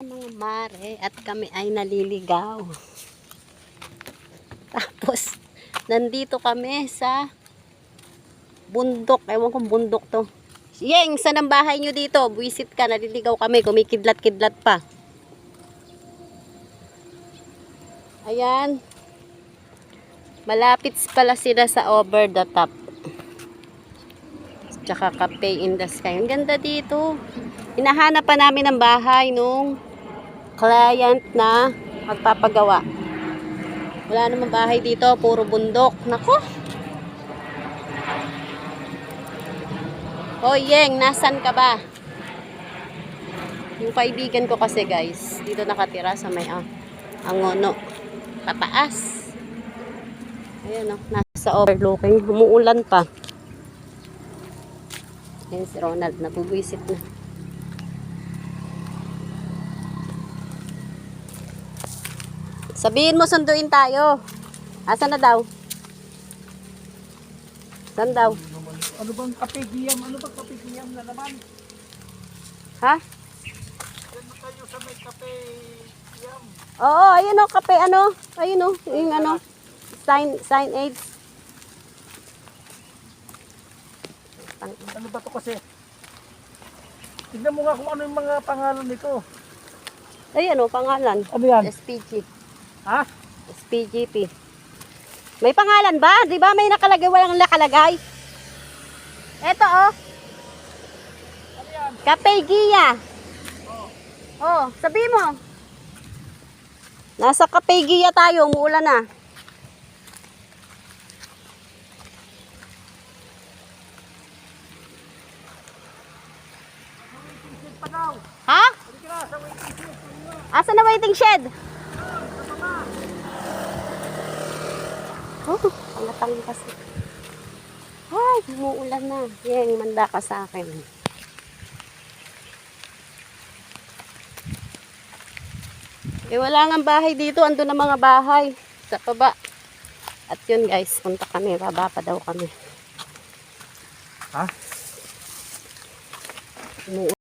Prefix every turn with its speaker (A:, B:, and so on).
A: Mga mare at kami ay naliligaw. Tapos nandito kami sa bundok. Ewan kong bundok to. Yeng, saan ang bahay nyo dito? Buwisit ka, naliligaw kami. Kumikidlat-kidlat pa. Ayan. Malapit pala sila sa Over the Top. Tsaka Cafe in the Sky. Ang ganda dito. Hinahanap pa namin ang bahay nung client na magpapagawa. Wala namang bahay dito. Puro bundok. Nako. O Yeng, nasan ka ba? Yung kaibigan ko kasi guys, dito nakatira sa may Angono. Pataas. Ayan o, nasa overlooking. Umuulan pa. Ayan si Ronald, nabubwisit na. Sabihin mo, sunduin tayo. Asan na daw? Saan daw?
B: Ano bang kapigiyam? Ano bang kapigiyam na naman?
A: Ha?
B: Yan na kayo sa may kapigiyam.
A: Oo, ayun o, kape, ano? Ayun o, yung ano, sign aids.
B: Ano ba to kasi? Tignan mo nga kung ano yung mga pangalan nito.
A: Ayun o, pangalan.
B: Ano yan?
A: SPG.
B: Ha?
A: SPGP. May pangalan ba? Di ba may nakalagay, walang nakalagay? Eto oh.
B: Ano yan?
A: Kapaygiya. Oh, sabi mo. Nasa Kapaygiya tayo, umuulan na.
B: Pa daw.
A: Ha?
B: Hindi ka na sa waiting shed.
A: Asa na waiting shed? Oh, pangatang kasi. Ay, umuulan na. Yan, manda ka sa akin. Eh, wala nga bahay dito. Ando na mga bahay. Sa baba. At yun guys, punta kami. Baba pa daw kami.
B: Ha?
A: Umuulan.